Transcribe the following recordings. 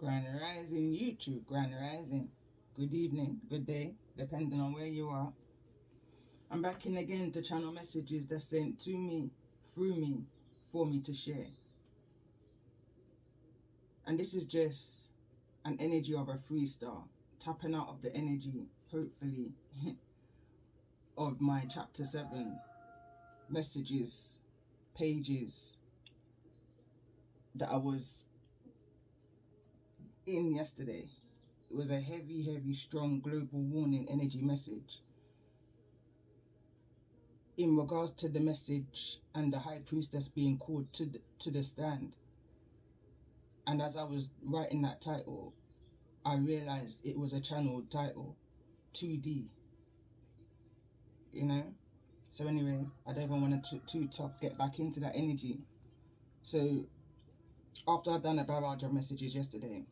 Grand Rising YouTube, Grand Rising. Good evening, good day, depending on where you are. I'm back in again to channel messages that's sent to me, through me, for me to share. And this is just an energy of a freestyle, tapping out of the energy, hopefully, of my chapter 7 messages, pages that I was in yesterday. It was a heavy, strong global warning energy message in regards to the message and the high priestess being called to the stand. And as I was writing that title, I realized it was a channeled title, 2D, you know? So anyway, I don't even want to too tough get back into that energy. So after I'd done a barrage of messages yesterday,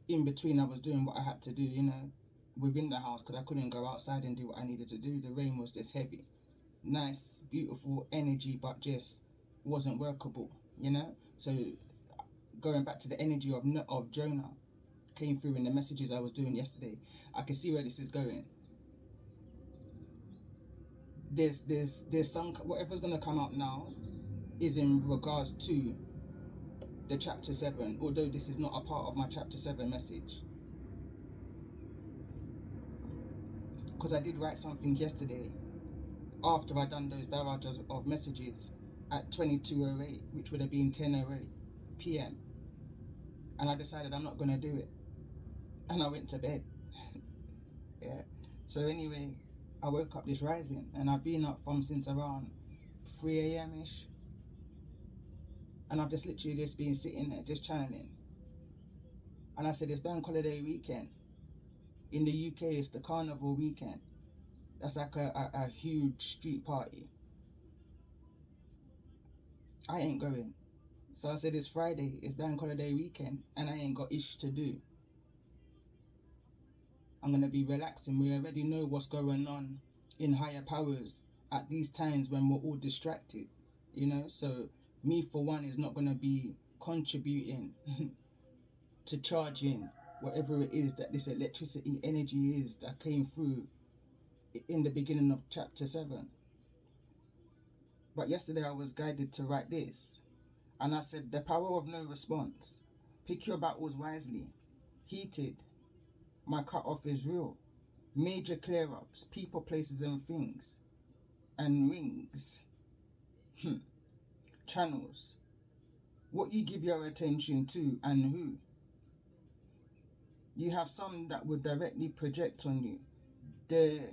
in between I was doing what I had to do, you know, within the house, because I couldn't go outside and do what I needed to do. The rain was just heavy. Nice, beautiful energy, but just wasn't workable, you know? So going back to the energy of Jonah came through in the messages I was doing yesterday. I can see where this is going. There's some, whatever's gonna come out now is in regards to the chapter 7, although this is not a part of my chapter 7 message. Because I did write something yesterday after I'd done those barrages of messages at 22:08, which would have been 10:08 p.m. And I decided I'm not going to do it. And I went to bed. Yeah. So anyway, I woke up this rising and I've been up from since around 3 a.m.-ish. And I've just literally just been sitting there, just channeling. And I said, it's bank holiday weekend. In the UK, it's the Carnival weekend. That's like a huge street party. I ain't going. So I said, it's Friday, it's bank holiday weekend, and I ain't got ish to do. I'm going to be relaxing. We already know what's going on in higher powers at these times when we're all distracted, you know? So me, for one, is not going to be contributing to charging whatever it is that this electricity energy is that came through in the beginning of chapter 7. But yesterday I was guided to write this. And I said, the power of no response. Pick your battles wisely. Heated. My cut-off is real. Major clear-ups. People, places and things. And rings. Channels. What you give your attention to and who. You have some that will directly project on you their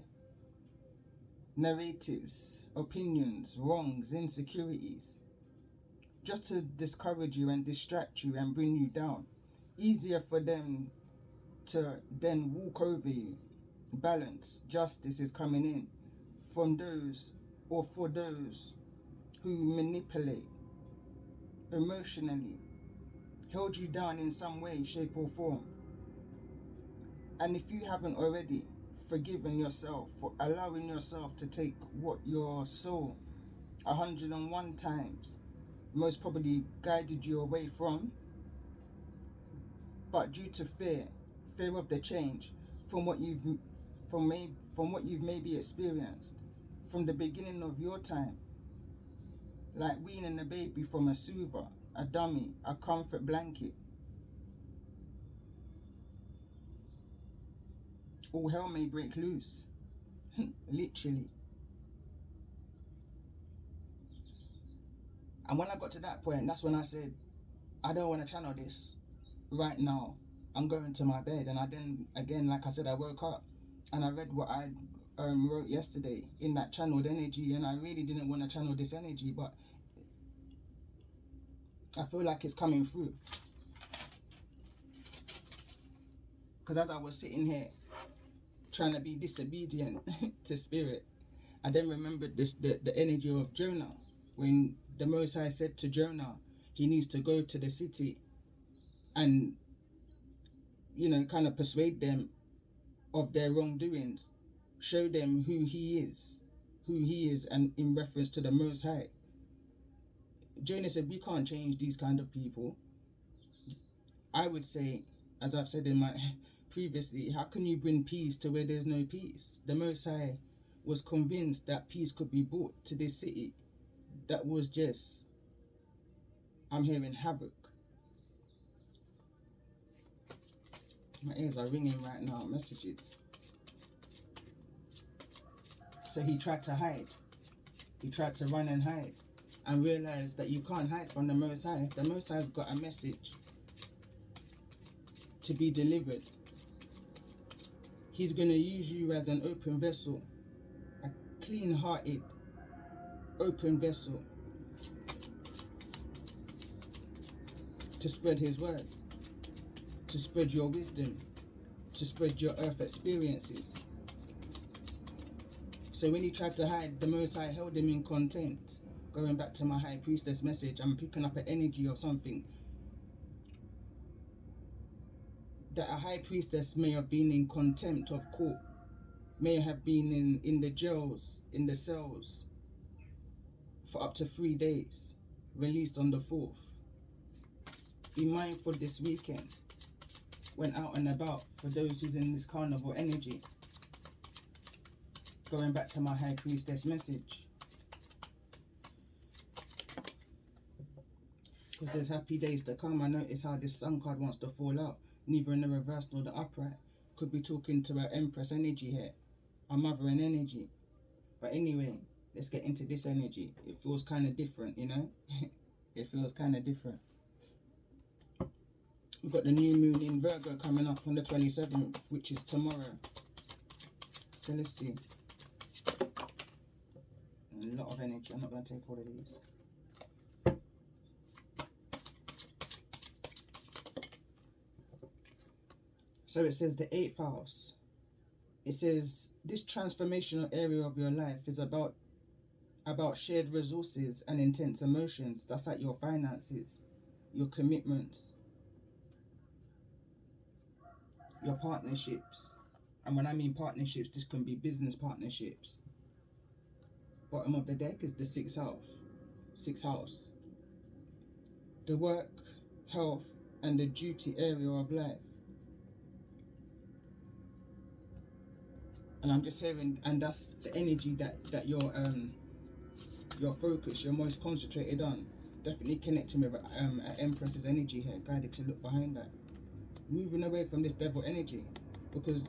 narratives, opinions, wrongs, insecurities, just to discourage you and distract you and bring you down. Easier for them to then walk over you. Balance, justice is coming in from those or for those who manipulate emotionally, held you down in some way, shape or form. And if you haven't already, forgiven yourself for allowing yourself to take what your soul 101 times most probably guided you away from, but due to fear of the change from what you've maybe experienced from the beginning of your time, like weaning a baby from a soother, a dummy, a comfort blanket. All hell may break loose. Literally. And when I got to that point, that's when I said, I don't want to channel this right now. I'm going to my bed. And I then, again, like I said, I woke up and I read what I wrote yesterday in that channeled energy. And I really didn't want to channel this energy, but I feel like it's coming through. Because as I was sitting here trying to be disobedient to spirit, I then remembered the energy of Jonah, when the Most High said to Jonah, he needs to go to the city and, you know, kind of persuade them of their wrongdoings, show them who he is, and in reference to the Most High. Jonah said, we can't change these kind of people. I would say, as I've said in my previously, how can you bring peace to where there's no peace? The Most High was convinced that peace could be brought to this city that was just, I'm hearing havoc. My ears are ringing right now, messages. So he tried to hide. He tried to run and hide and realized that you can't hide from the Most High. The Most High's got a message to be delivered. He's going to use you as an open vessel, a clean-hearted, open vessel to spread his word, to spread your wisdom, to spread your earth experiences. So when he tried to hide, the Most High held him in contempt. Going back to my high priestess message, I'm picking up an energy of something that a high priestess may have been in contempt of court, may have been in the jails, in the cells for up to 3 days, released on the 4th. Be mindful this weekend, when out and about, for those who's in this carnival energy. Going back to my high priestess message, because there's happy days to come. I notice how this sun card wants to fall out, neither in the reverse nor the upright. Could be talking to an Empress energy here, a mothering energy. But anyway, let's get into this energy. It feels kind of different, you know. It feels kind of different. We've got the new moon in Virgo coming up on the 27th, which is tomorrow. So let's see. A lot of energy. I'm not going to take all of these. So it says the 8th house. It says this transformational area of your life is about shared resources and intense emotions. That's like your finances, your commitments, your partnerships. And when I mean partnerships, this can be business partnerships. Bottom of the deck is the 6th house. 6th house. The work, health, and the duty area of life. And I'm just hearing, and that's the energy that your focus, you're most concentrated on. Definitely connecting with an Empress's energy here, guided to look behind that. Moving away from this devil energy, because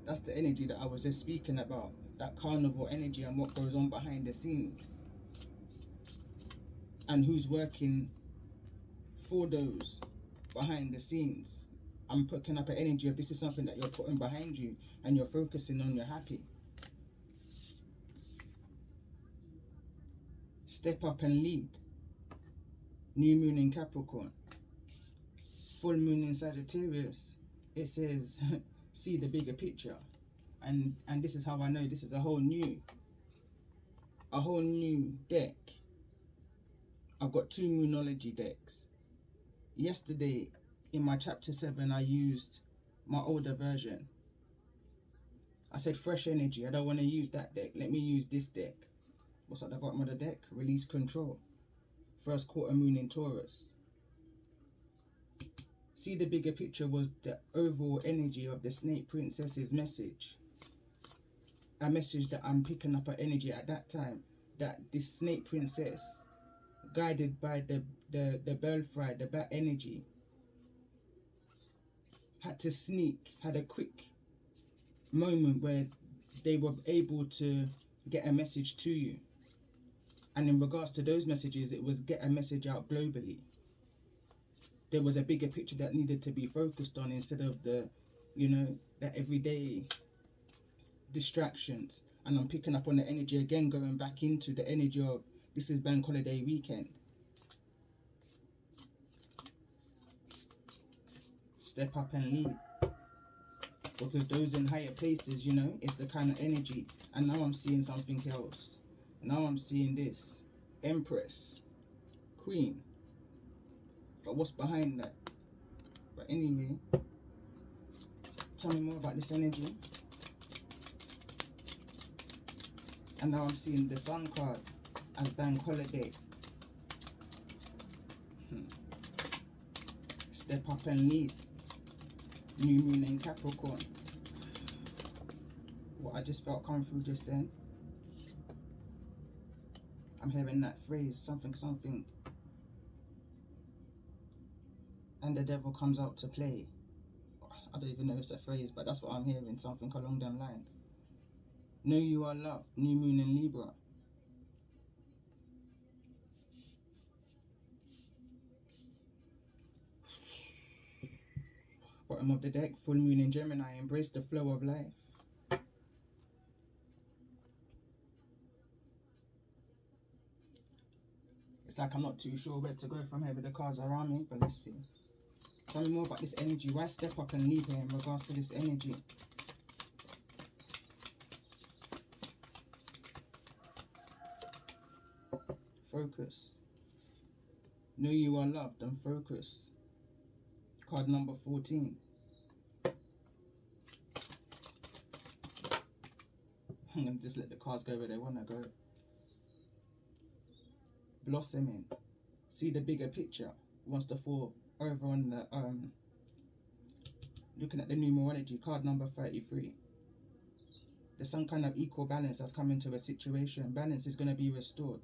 that's the energy that I was just speaking about. That carnival energy and what goes on behind the scenes. And who's working for those behind the scenes. I'm picking up an energy of this is something that you're putting behind you and you're focusing on, you're happy. Step up and lead. New moon in Capricorn. Full moon in Sagittarius. It says, see the bigger picture. And this is how I know this is a whole new deck. I've got 2 moonology decks. Yesterday, in my chapter 7, I used my older version. I said fresh energy. I don't want to use that deck. Let me use this deck. What's at the bottom of the deck? Release control. First quarter moon in Taurus. See the bigger picture was the overall energy of the Snake Princess's message. A message that I'm picking up an energy at that time. That this Snake Princess, guided by the Belfry, the bat energy, had to sneak, had a quick moment where they were able to get a message to you. And in regards to those messages, it was get a message out globally. There was a bigger picture that needed to be focused on instead of the everyday distractions. And I'm picking up on the energy again, going back into the energy of this is bank holiday weekend. Step up and lead. Because those in higher places, it's the kind of energy. And now I'm seeing something else. Now I'm seeing this. Empress. Queen. But what's behind that? But anyway, tell me more about this energy. And now I'm seeing the Sun card as bank holiday. Step up and lead. New moon in Capricorn. What I just felt come through just then. I'm hearing that phrase, something, something. And the devil comes out to play. I don't even know if it's a phrase, but that's what I'm hearing, something along them lines. Know you are loved. New moon in Libra. Bottom of the deck, full moon in Gemini. Embrace the flow of life. It's like I'm not too sure where to go from here with the cards around me, but let's see. Tell me more about this energy. Why step up and lead here in regards to this energy? Focus. Know you are loved and focus. Card number 14. I'm going to just let the cards go where they want to go. Blossoming. See the bigger picture. Wants to fall over on the looking at the numerology, card number 33. There's some kind of equal balance that's coming to a situation. Balance is going to be restored.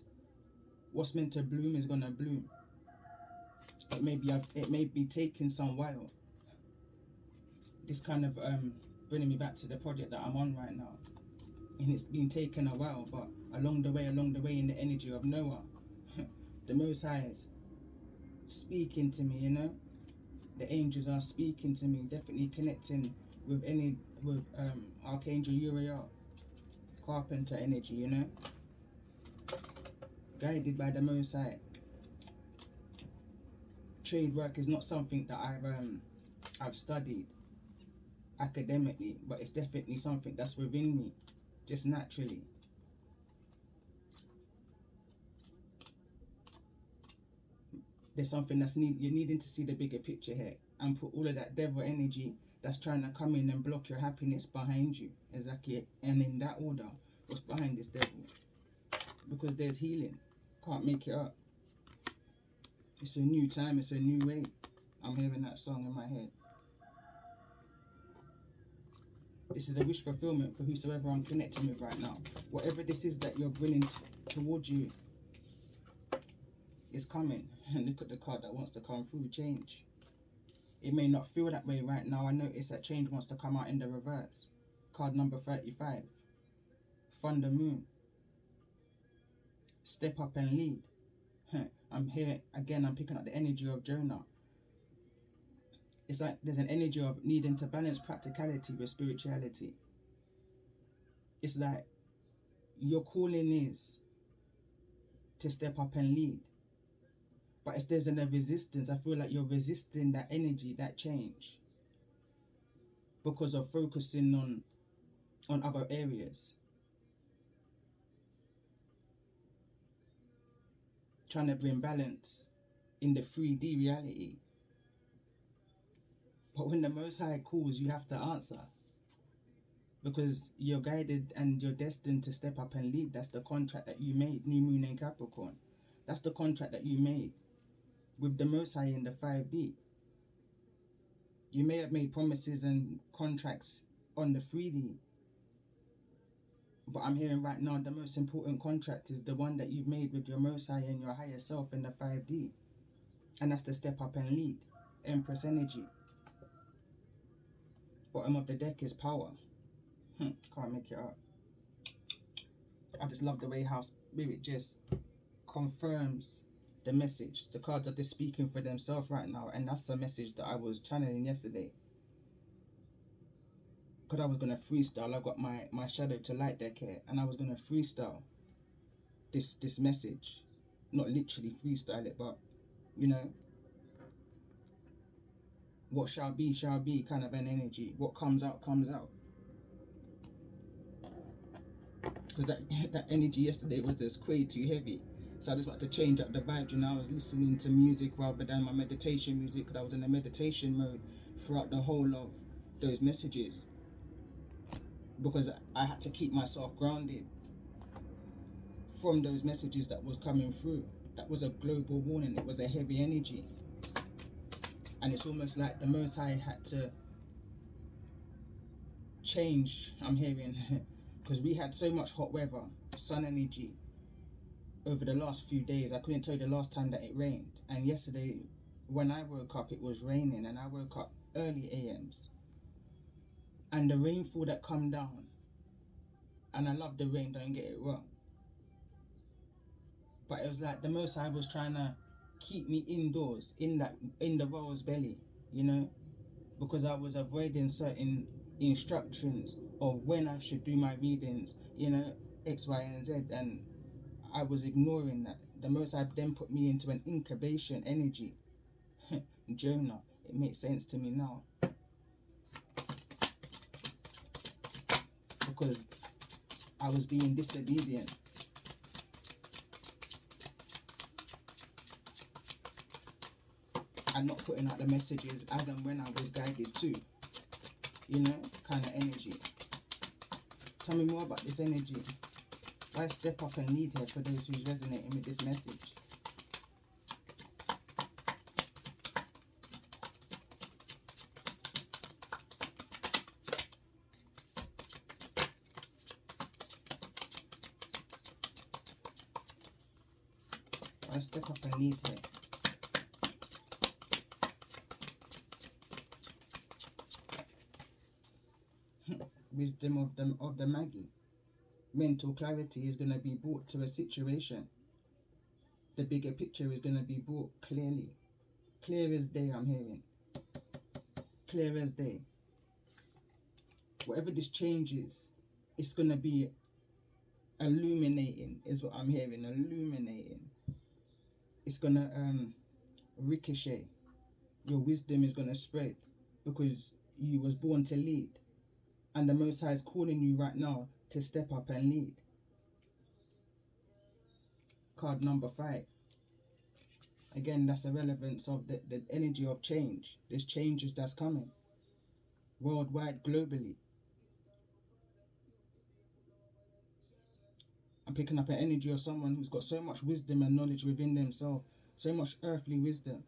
What's meant to bloom is going to bloom. It may be taking some while. This kind of bringing me back to the project that I'm on right now, and it's been taking a while, but along the way in the energy of Noah, the Most High is speaking to me, you know. The angels are speaking to me, definitely connecting with Archangel Uriel, Carpenter energy, you know. Guided by the Most High. Trade work is not something that I've studied academically, but it's definitely something that's within me, just naturally. There's something that's you're needing to see the bigger picture here and put all of that devil energy that's trying to come in and block your happiness behind you. Exactly. And in that order, what's behind this devil? Because there's healing. Can't make it up. It's a new time. It's a new way. I'm hearing that song in my head. This is a wish fulfillment for whosoever I'm connecting with right now. Whatever this is that you're bringing towards you is coming. And look at the card that wants to come through. Change. It may not feel that way right now. I notice that change wants to come out in the reverse. Card number 35. Thunder Moon. Step up and lead. I'm here again. I'm picking up the energy of Jonah. It's like there's an energy of needing to balance practicality with spirituality. It's like your calling is to step up and lead. But if there's a resistance, I feel like you're resisting that energy, that change, because of focusing on other areas. Trying to bring balance in the 3D reality. But when the Most High calls, you have to answer. Because you're guided and you're destined to step up and lead. That's the contract that you made, New Moon in Capricorn. That's the contract that you made with the Most High in the 5D. You may have made promises and contracts on the 3D. But I'm hearing right now the most important contract is the one that you've made with your Most High and your higher self in the 5D. And that's to step up and lead. Empress energy. Bottom of the deck is power. Can't make it up. I just love the way how Spirit just confirms the message. The cards are just speaking for themselves right now, and that's a message that I was channeling yesterday. Because I was going to freestyle. I got my shadow to light deck here, and I was going to freestyle this message. Not literally freestyle it, but, you know, what shall be kind of an energy. What comes out, comes out. Because that energy yesterday was just way too heavy. So I just wanted to change up the vibe. You know, I was listening to music rather than my meditation music, because I was in a meditation mode throughout the whole of those messages. Because I had to keep myself grounded from those messages that was coming through. That was a global warning. It was a heavy energy. And it's almost like the Most High had to change, I'm hearing, because we had so much hot weather, sun energy over the last few days. I couldn't tell you the last time that it rained. And yesterday, when I woke up, it was raining, and I woke up early AMs. And the rainfall that come down, and I love the rain, don't get it wrong, but it was like the Most High was trying to keep me indoors, in the whale's belly, you know, because I was avoiding certain instructions of when I should do my readings, you know, X, Y, and Z, and I was ignoring that. The Most High then put me into an incubation energy. Jonah, it makes sense to me now, because I was being disobedient. And not putting out the messages as and when I was guided to, you know, kind of energy. Tell me more about this energy. Why step up and lead here for those who's resonating with this message? Why step up and lead here? Wisdom of the Maggie. Mental clarity is going to be brought to a situation. The bigger picture is going to be brought clearly. Clear as day, I'm hearing. Clear as day. Whatever this change is, it's going to be illuminating, is what I'm hearing. Illuminating. It's going to ricochet. Your wisdom is going to spread because you was born to lead. And the Most High is calling you right now to step up and lead. Card number 5. Again, that's a relevance of the energy of change. There's changes that's coming. Worldwide, globally. I'm picking up an energy of someone who's got so much wisdom and knowledge within themselves. So much earthly wisdom.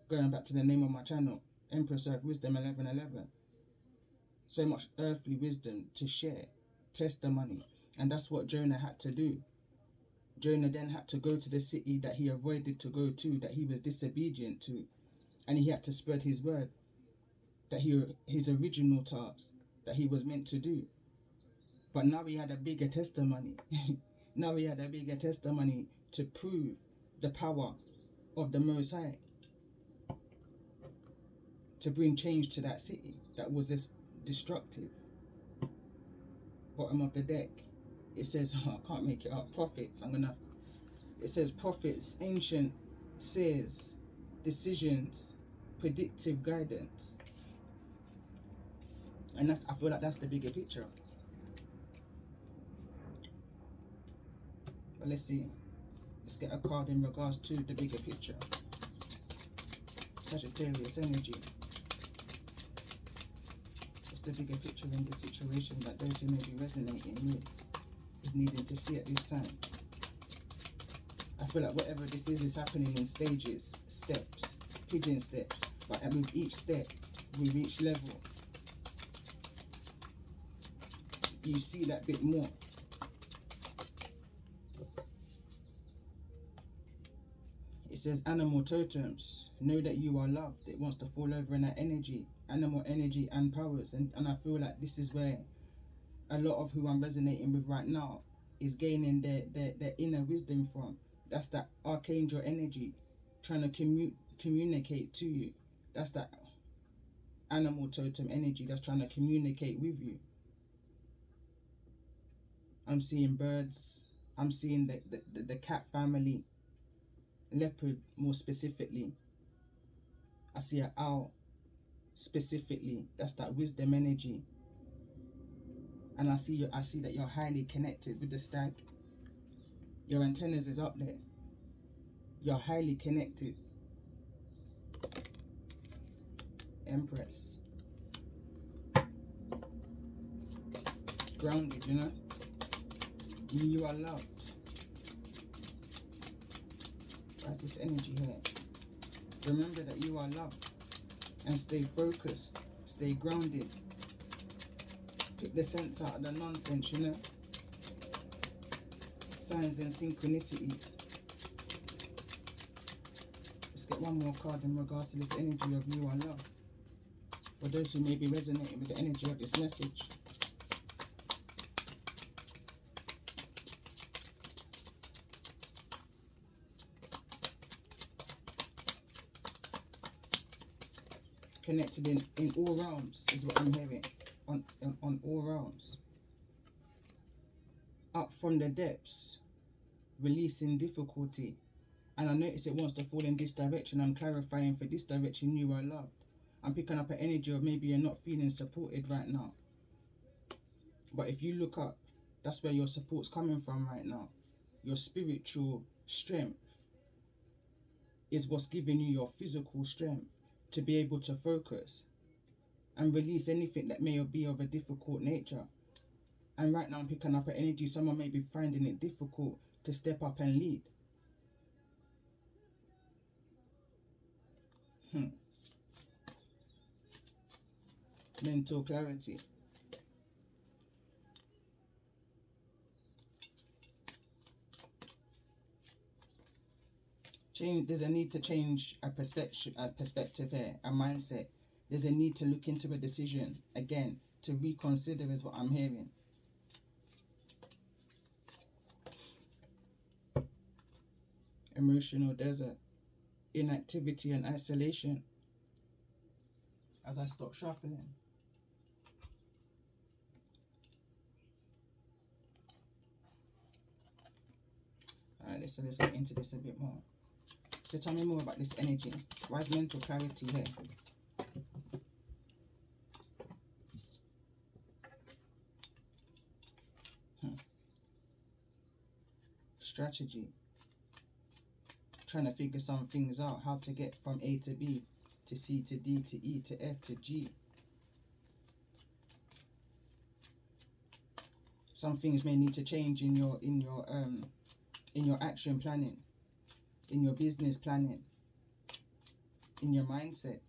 Going back to the name of my channel, Empress Earth Wisdom 1111. So much earthly wisdom to share, testimony, and that's what Jonah had to do. Jonah then had to go to the city that he avoided to go to, that he was disobedient to, and he had to spread his word, that his original task that he was meant to do. But now he had a bigger testimony. Now he had a bigger testimony to prove the power of the Most High, to bring change to that city that was this destructive. Bottom of the deck, it says, I can't make it up, prophets. It says prophets, ancient seers, decisions, predictive guidance. And I feel like that's the bigger picture. But let's see. Let's get a card in regards to the bigger picture. Sagittarius energy. The bigger picture in the situation that those who may be resonating with is needing to see at this time. I feel like whatever this is happening in stages, steps, pigeon steps, but with each step, with each level, you see that bit more. It says animal totems, know that you are loved. It wants to fall over in that energy, animal energy and powers. And I feel like this is where a lot of who I'm resonating with right now is gaining their inner wisdom from. That's that archangel energy trying to communicate to you. That's that animal totem energy that's trying to communicate with you. I'm seeing birds. I'm seeing the cat family. Leopard more specifically. I see an owl specifically. That's that wisdom energy. And I see that you're highly connected with the stag. Your antennas is up there. You're highly connected. Empress. Grounded, you know. You are loved. What's this energy here? Remember that you are loved, and stay focused, stay grounded. Pick the sense out of the nonsense, you know. Signs and synchronicities. Let's get one more card in regards to this energy of you are loved. For those who may be resonating with the energy of this message. Connected in all realms is what I'm hearing. On all realms. Up from the depths, releasing difficulty. And I notice it wants to fall in this direction. I'm clarifying for this direction you are loved. I'm picking up an energy of maybe you're not feeling supported right now. But if you look up, that's where your support's coming from right now. Your spiritual strength is what's giving you your physical strength to be able to focus and release anything that may be of a difficult nature. And right now I'm picking up an energy, someone may be finding it difficult to step up and lead. Mental clarity. There's a need to change a perspective here, a mindset. There's a need to look into a decision again, to reconsider is what I'm hearing. Emotional desert, inactivity and isolation. As I stop shuffling. Alright, let's get into this a bit more. So tell me more about this energy. Why is mental clarity here? Strategy. Trying to figure some things out. How to get from A to B, to C to D, to E to F to G. Some things may need to change in your action planning, in your business planning, in your mindset.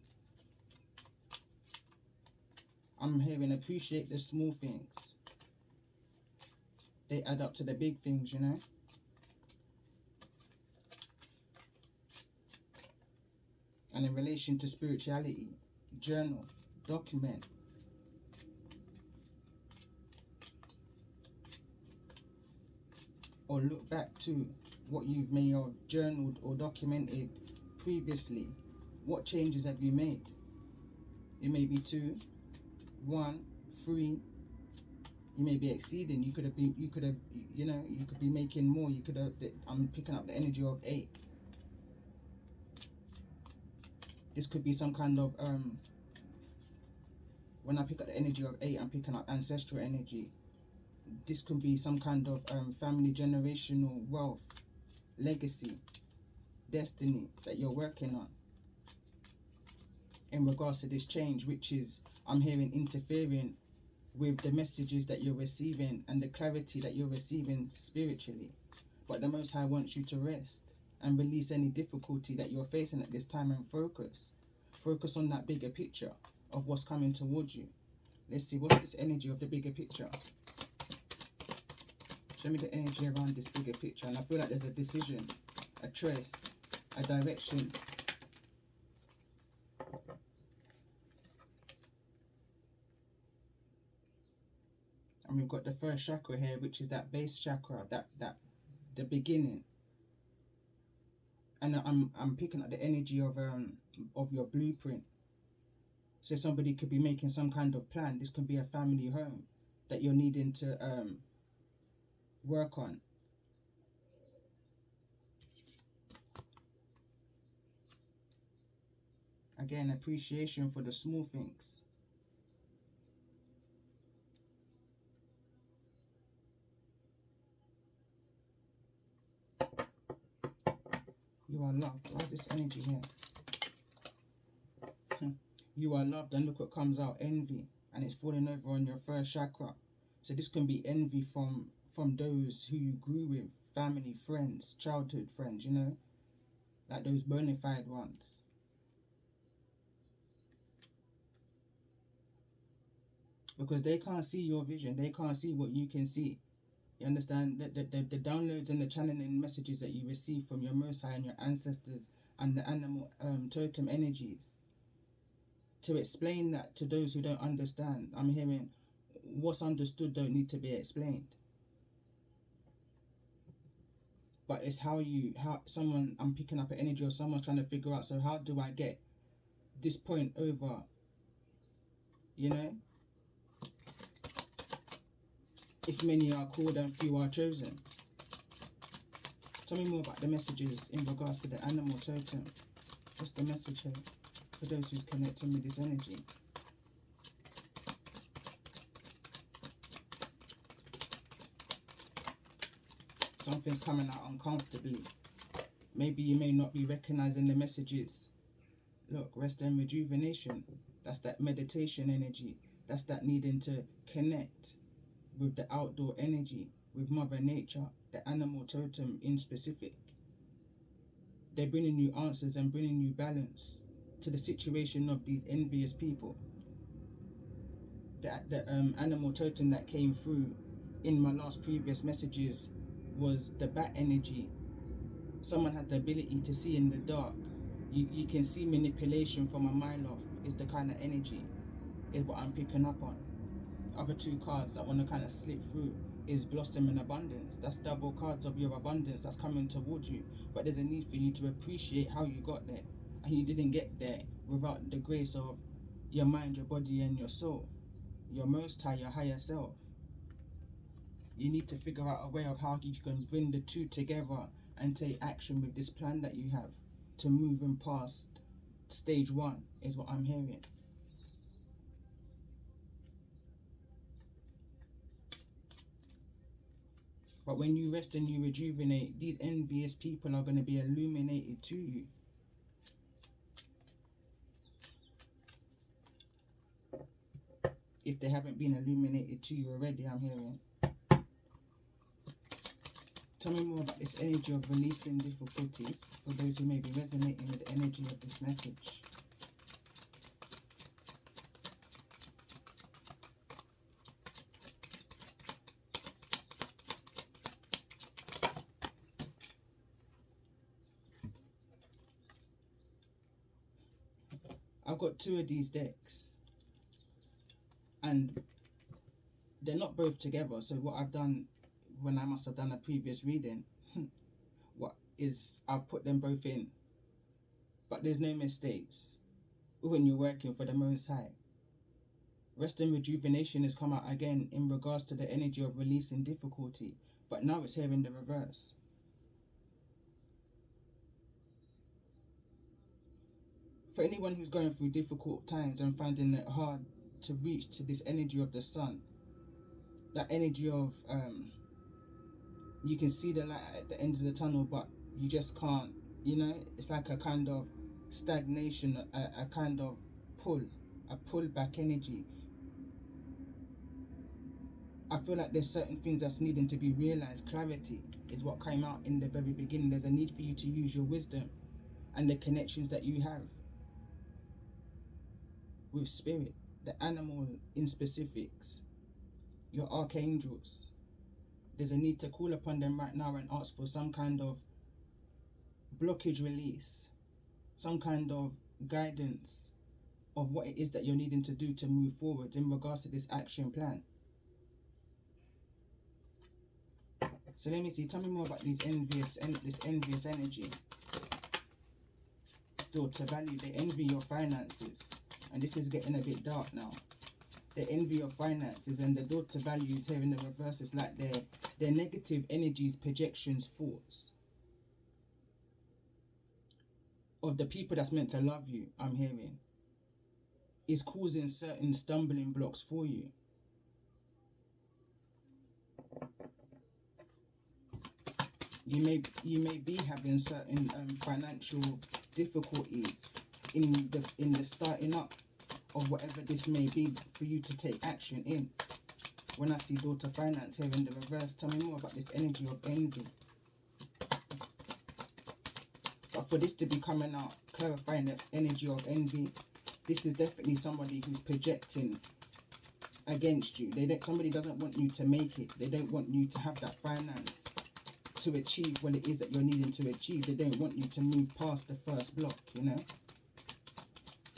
I'm hearing appreciate the small things. They add up to the big things, you know. And in relation to spirituality, journal, document. Or look back to what you may have journaled or documented previously. What changes have you made? It may be 2, 1, 3. You may be exceeding. You could have, you know, you could be making more. You could have. I'm picking up the energy of 8. This could be some kind of when I pick up the energy of 8, I'm picking up ancestral energy. This could be some kind of family generational wealth, legacy, destiny that you're working on. In regards to this change, which is, I'm hearing, interfering with the messages that you're receiving and the clarity that you're receiving spiritually. But the Most High wants you to rest and release any difficulty that you're facing at this time and focus. Focus on that bigger picture of what's coming towards you. Let's see, what's this energy of the bigger picture? Show me the energy around this bigger picture. And I feel like there's a decision, a choice, a direction. And we've got the first chakra here, which is that base chakra, the beginning. And I'm picking up the energy of your blueprint. So somebody could be making some kind of plan. This could be a family home that you're needing to work on. Again, appreciation for the small things. You are loved. Why is this energy here? You are loved, and look what comes out, envy. And it's falling over on your first chakra. So this can be envy from those who you grew with, family, friends, childhood friends, you know, like those bona fide ones. because they can't see your vision. They can't see what you can see. You understand? The downloads and the channeling messages that you receive from your Most High and your ancestors and the animal totem energies. To explain that to those who don't understand, I'm hearing what's understood don't need to be explained. But it's how someone, I'm picking up an energy, or someone's trying to figure out, so how do I get this point over, you know? If many are called and few are chosen. Tell me more about the messages in regards to the animal totem. What's the message here for those who's connecting with this energy? Something's coming out uncomfortably. Maybe you may not be recognizing the messages. Look, rest and rejuvenation. That's that meditation energy. That's that needing to connect with the outdoor energy, with Mother Nature, the animal totem in specific. They're bringing you answers and bringing you balance to the situation of these envious people. The animal totem that came through in my last previous messages was the bat energy. Someone has the ability to see in the dark. You can see manipulation from a mile off, is the kind of energy, is what I'm picking up on. Other two cards that want to kind of slip through is blossom and abundance. That's double cards of your abundance that's coming towards you. But there's a need for you to appreciate how you got there. And you didn't get there without the grace of your mind, your body, and your soul. Your Most High, your higher self. You need to figure out a way of how you can bring the two together and take action with this plan that you have to move in past stage 1, is what I'm hearing. But when you rest and you rejuvenate, these envious people are going to be illuminated to you. If they haven't been illuminated to you already, I'm hearing. Tell me more about this energy of releasing difficulties for those who may be resonating with the energy of this message. I've got 2 of these decks and they're not both together, so what I've done when I must have done a previous reading, what is I've put them both in. But there's no mistakes when you're working for the Most High. Rest and rejuvenation has come out again in regards to the energy of releasing difficulty, but now it's here in the reverse. For anyone who's going through difficult times and finding it hard to reach to this energy of the sun, that energy of you can see the light at the end of the tunnel, but you just can't, you know, it's like a kind of stagnation, a kind of a pull back energy. I feel like there's certain things that's needing to be realized. Clarity is what came out in the very beginning. There's a need for you to use your wisdom and the connections that you have with spirit, the animal in specifics, your archangels. There's a need to call upon them right now and ask for some kind of blockage release, some kind of guidance of what it is that you're needing to do to move forward in regards to this action plan. So let me see, tell me more about this envious energy. Daughter value, they envy your finances. And this is getting a bit dark now. They envy your finances, and the daughter values here in the reverse is like their negative energies, projections, thoughts of the people that's meant to love you, I'm hearing, is causing certain stumbling blocks for you. You may be having certain financial difficulties in the starting up of whatever this may be for you to take action in. When I see daughter finance here in the reverse, tell me more about this energy of envy. But for this to be coming out, clarifying the energy of envy, this is definitely somebody who's projecting against you. Somebody doesn't want you to make it. They don't want you to have that finance to achieve what it is that you're needing to achieve. They don't want you to move past the first block, you know.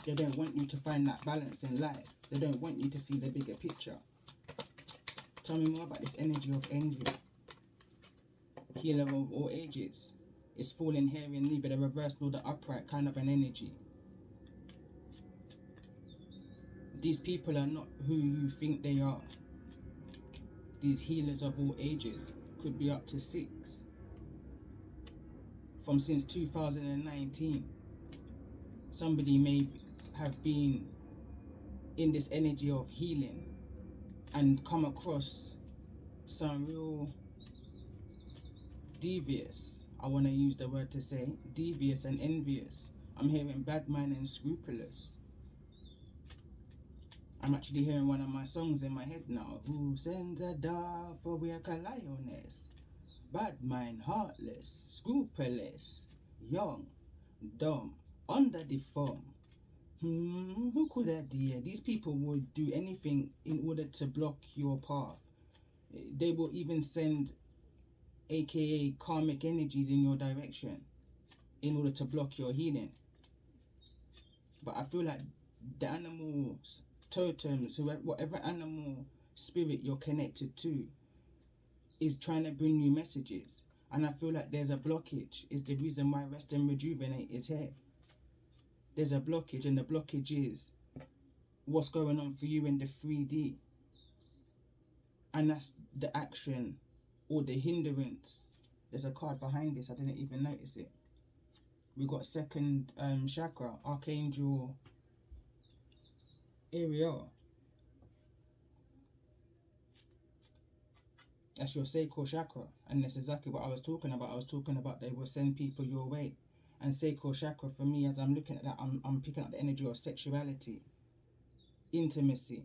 They don't want you to find that balance in life. They don't want you to see the bigger picture. Tell me more about this energy of envy. Healer of all ages. It's falling here in neither the reverse nor the upright kind of an energy. These people are not who you think they are. These healers of all ages could be up to 6. From since 2019. Somebody may have been in this energy of healing and come across some real devious, I want to use the word to say, devious and envious. I'm hearing bad mind and scrupulous. I'm actually hearing one of my songs in my head now. Who sends a dove for wake a lioness? Bad mind, heartless, scrupulous, young, dumb, under the form. Who could have dare? These people would do anything in order to block your path. They will even send aka karmic energies in your direction in order to block your healing. But I feel like the animals, totems, whatever animal spirit you're connected to is trying to bring you messages. And I feel like there's a blockage. Is the reason why Rest and Rejuvenate is here. There's a blockage, and the blockage is what's going on for you in the 3D. And that's the action or the hindrance. There's a card behind this, I didn't even notice it. We got second chakra, Archangel Ariel. That's your sacral chakra, and that's exactly what I was talking about. I was talking about they will send people your way. And sacral chakra, for me, as I'm looking at that, I'm picking up the energy of sexuality, intimacy,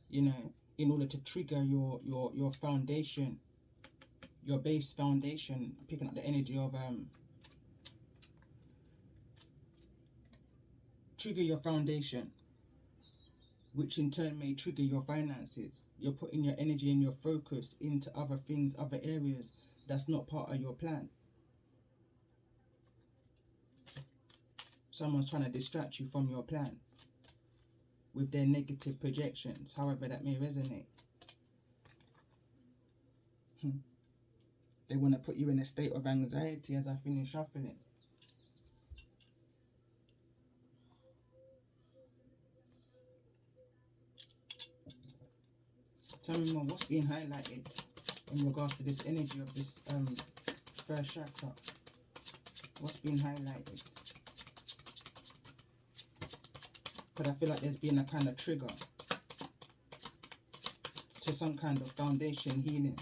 you know, in order to trigger your foundation, your base foundation. Picking up the energy of trigger your foundation, which in turn may trigger your finances. You're putting your energy and your focus into other things, other areas that's not part of your plan. Someone's trying to distract you from your plan with their negative projections, however that may resonate. They want to put you in a state of anxiety as I finish shuffling. Tell me more, what's being highlighted in regards to this energy of this first chakra? What's being highlighted? Because I feel like there's been a kind of trigger to some kind of foundation healing.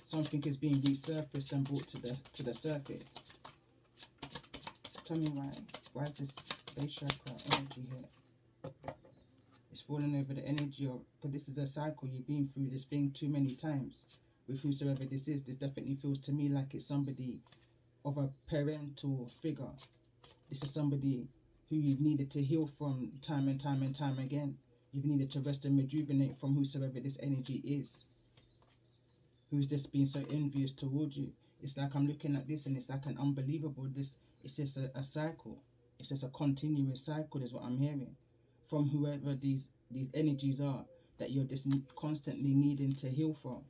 Something is being resurfaced and brought to the surface. Tell me why is this base chakra energy here? It's falling over the energy of, because this is a cycle. You've been through this thing too many times with whosoever this is. This definitely feels to me like it's somebody of a parental figure. This is somebody who you've needed to heal from time and time and time again. You've needed to rest and rejuvenate from whosoever this energy is, who's just been so envious towards you. It's like I'm looking at this and it's like an unbelievable, it's just a cycle. It's just a continuous cycle is what I'm hearing from whoever these energies are that you're just constantly needing to heal from.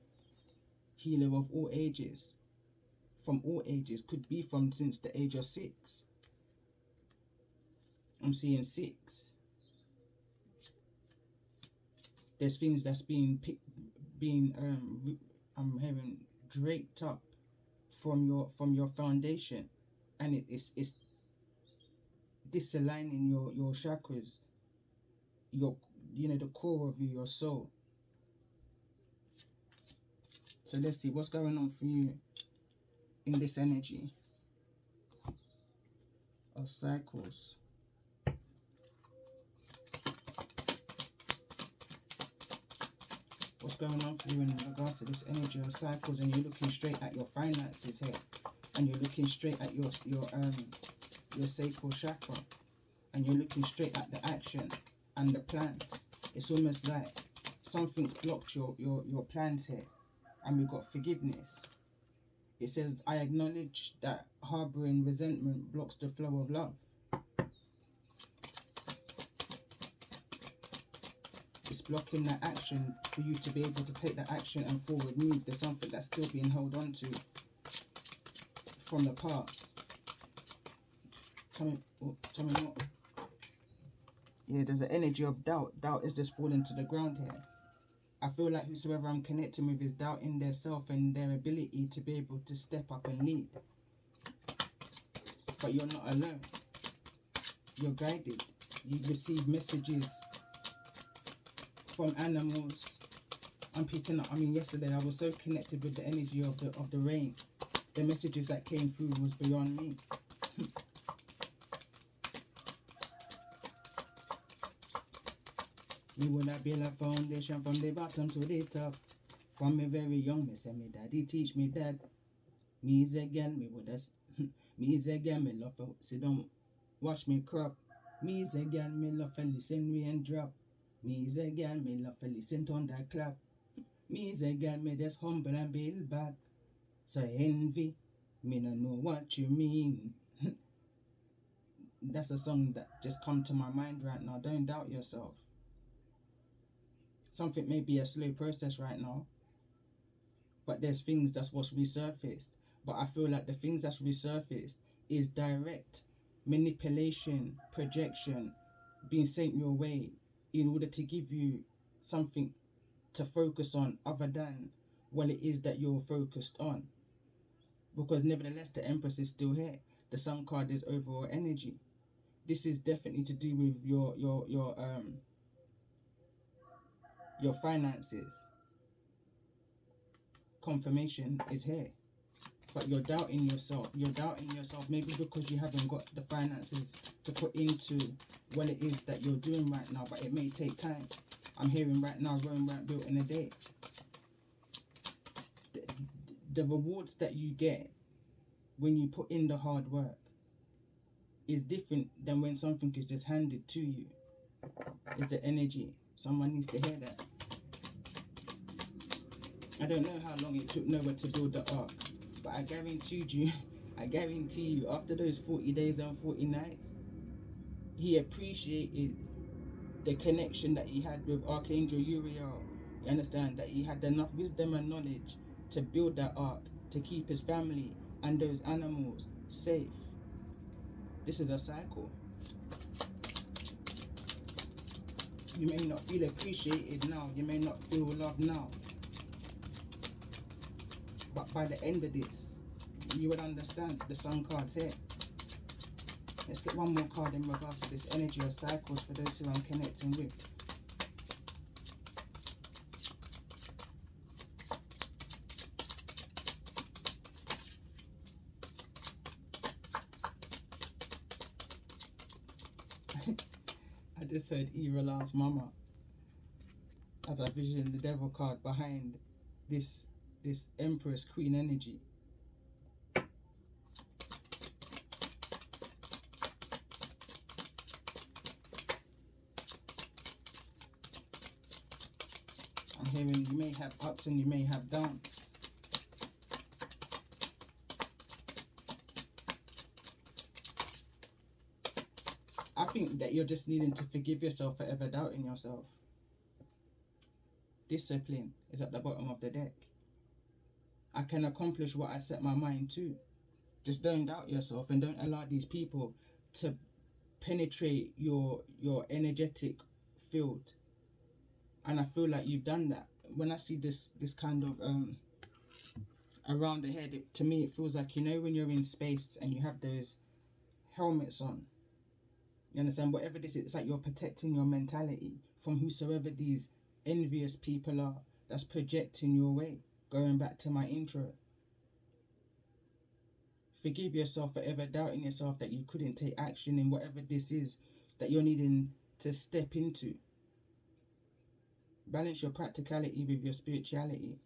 Healer of all ages, from all ages, could be from since the age of 6. I'm seeing 6. There's things that's being I'm hearing draped up from your foundation, and it's disaligning your chakras, the core of you, your soul. So let's see what's going on for you in this energy of cycles. What's going on for you in regards to this energy of cycles, and you're looking straight at your finances here, and you're looking straight at your sacral chakra, and you're looking straight at the action and the plans. It's almost like something's blocked your plans here. And we've got forgiveness. It says, I acknowledge that harboring resentment blocks the flow of love. It's blocking that action for you to be able to take that action and forward move. There's something that's still being held on to from the past. Tell me what. Yeah, there's an energy of doubt. Doubt is just falling to the ground here. I feel like whosoever I'm connecting with is doubting their self and their ability to be able to step up and lead. But you're not alone. You're guided. You receive messages from animals. I'm picking up. I mean, yesterday I was so connected with the energy of the rain. The messages that came through was beyond me. Me would I build a foundation from the bottom to the top. From me very young, me say me daddy teach me that. Me is a girl, me would me is a girl, me love to sit down, watch me crop. Me is a girl, me love to listen rain drop. Me is a girl, me love to listen thunder clap. Me is a girl, me just humble and build back. So envy, me no know what you mean. That's a song that just come to my mind right now. Don't doubt yourself. Something may be a slow process right now, but there's things that's what's resurfaced. But I feel like the things that's resurfaced is direct manipulation, projection, being sent your way in order to give you something to focus on other than what it is that you're focused on. Because nevertheless, the Empress is still here. The Sun card is overall energy. This is definitely to do with your finances. Confirmation is here. But you're doubting yourself. You're doubting yourself maybe because you haven't got the finances to put into what it is that you're doing right now. But it may take time. I'm hearing right now, Rome weren't built in a day. The rewards that you get when you put in the hard work is different than when something is just handed to you. It's the energy. Someone needs to hear that. I don't know how long it took Noah to build the ark, but I guarantee you, after those 40 days and 40 nights, he appreciated the connection that he had with Archangel Uriel. You understand? That he had enough wisdom and knowledge to build that ark, to keep his family and those animals safe. This is a cycle. You may not feel appreciated now. You may not feel loved now. But by the end of this, you would understand. The Sun card's here. Let's get one more card in regards to this energy of cycles for those who I'm connecting with. I just heard Evil Ass Mama as I vision the Devil card behind this Empress Queen energy. I'm hearing you may have ups and you may have downs. I think that you're just needing to forgive yourself for ever doubting yourself. Discipline is at the bottom of the deck. I can accomplish what I set my mind to. Just don't doubt yourself and don't allow these people to penetrate your energetic field. And I feel like you've done that. When I see this kind of around the head, to me it feels like, you know, when you're in space and you have those helmets on. You understand? Whatever this is, it's like you're protecting your mentality from whosoever these envious people are that's projecting your way. Going back to my intro. Forgive yourself for ever doubting yourself that you couldn't take action in whatever this is that you're needing to step into. Balance your practicality with your spirituality.